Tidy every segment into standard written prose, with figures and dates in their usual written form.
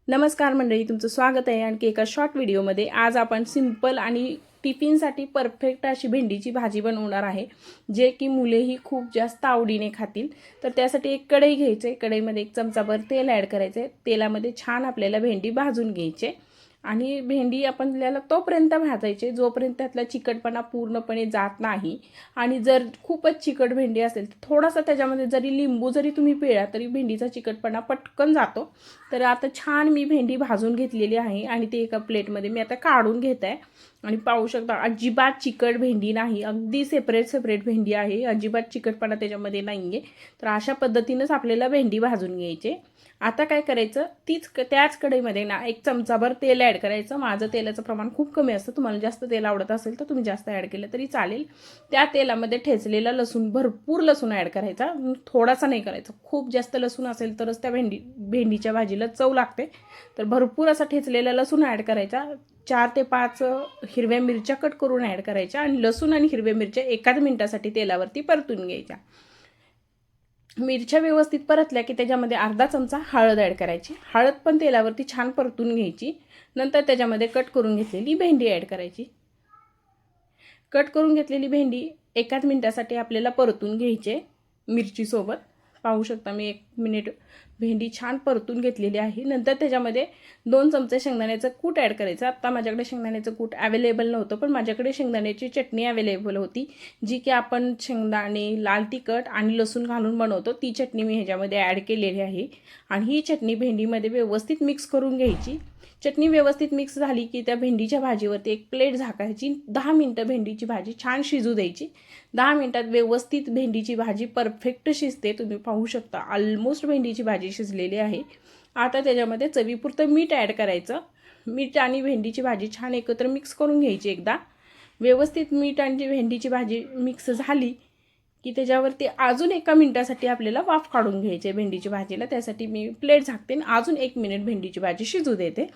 नमस्कार मंडळी, तुमचं स्वागत आहे आणखी एका शॉर्ट व्हिडिओमध्ये। आज आपण सिंपल आणि टिफिनसाठी परफेक्ट अशी भेंडीची भाजी बनवणार आहे, जे की मुलेही खूप जास्त आवडीने खातील। तर त्यासाठी एक कढई घ्यायची आहे, कढईमध्ये 1 चमचाभर तेल ॲड करायचे। तेलामध्ये छान आपल्याला भेंडी भाजून घ्यायची आणि भेंडी आपल्याला तोपर्यंत भाजायचे जोपर्यंत त्यातला चिकटपणा पूर्णपणे जात नाही। आणि जर खूपच चिकट भेंडी असेल तर थोडासा त्याच्यामध्ये जरी लिंबू जरी तुम्ही पिळला तरी भेंडीचा चिकटपणा पटकन जातो। तर आता छान मी भेंडी भाजून घेतलेली आहे आणि ती एका प्लेटमध्ये मी आता काढून घेत आहे। आणि पाहू शकता अजिबात चिकट भेंडी नाही, अगदी सेपरेट भेंडी आहे, अजिबात चिकटपणा त्याच्यामध्ये नाहीये। तर अशा पद्धतीनेच आपल्याला भेंडी भाजून घ्यायची। आता काय करायचं, त्याच कढईमध्ये ना 1 चमचाभर तेल ॲड करायचं। माझं तेलाचं प्रमाण खूप कमी असतं, तुम्हाला जास्त तेल आवडत असेल तर तुम्ही जास्त ॲड केलं तरी चालेल। त्या तेलामध्ये ठेचलेला लसूण, भरपूर लसूण ॲड करायचा, थोडासा नाही करायचा। खूप जास्त लसूण असेल तरच त्या भेंडीच्या भाजीला चव लागते। तर भरपूर असा ठेचलेला लसूण ॲड करायचा। 4 ते 5 हिरव्या मिरच्या कट करून ॲड करायच्या आणि लसूण आणि हिरव्या मिरच्या 1 मिनिटासाठी तेलावरती परतून घ्यायच्या। मिरच्या व्यवस्थित परतल्या की त्याच्यामध्ये अर्धा चमचा हळद ॲड करायची। हळद पण तेलावरती छान परतून घ्यायची। नंतर त्याच्यामध्ये कट करून घेतलेली भेंडी ॲड करायची। कट करून घेतलेली भेंडी 1 मिनिटासाठी आपल्याला परतून घ्यायची मिरचीसोबत। पाहू शकता मी 1 मिनिट भेंडी छान परतून घेतलेली आहे। नंतर त्याच्यामध्ये 2 चमचे शेंगदाण्याचं कूट ॲड करायचं। आता माझ्याकडे शेंगदाण्याचं कूट अवेलेबल नव्हतं, पण माझ्याकडे शेंगदाण्याची चटणी अवेलेबल होती, जी की आपण शेंगदाणे, लाल तिखट आणि लसूण घालून बनवतो। ती चटणी मी ह्याच्यामध्ये ॲड केलेली आहे आणि ही चटणी भेंडीमध्ये व्यवस्थित मिक्स करून घ्यायची। चटणी व्यवस्थित मिक्स झाली की त्या भेंडीच्या भाजीवरती 1 प्लेट झाकायची। 10 मिनिटं भेंडीची भाजी छान शिजू द्यायची। 10 मिनिटात व्यवस्थित भेंडीची भाजी परफेक्ट शिजते। तुम्ही पाहू शकता ऑलमोस्ट भेंडीची भाजी शिजलेली आहे। आता त्याच्यामध्ये चवीपुरतं मीठ ॲड करायचं। मीठ आणि भेंडीची भाजी छान एकत्र मिक्स करून घ्यायची। एकदा व्यवस्थित मीठ आणि भेंडीची भाजी मिक्स झाली की त्याच्यावरती अजून 1 मिनिटासाठी आपल्याला वाफ काढून घ्यायची आहे भेंडीची भाजीला। त्यासाठी मी प्लेट झाकते आणि अजून 1 मिनिट भेंडीची भाजी शिजू देते।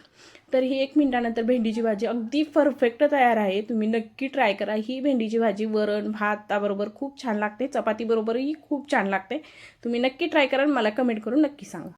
तर ही 1 मिनिटानंतर भेंडीची भाजी अगदी परफेक्ट तयार आहे। तुम्ही नक्की ट्राय करा। ही भेंडीची भाजी वरण भाताबरोबर खूप छान लागते, चपातीबरोबरही खूप छान लागते। तुम्ही नक्की ट्राय करा, मला कमेंट करून नक्की सांगा।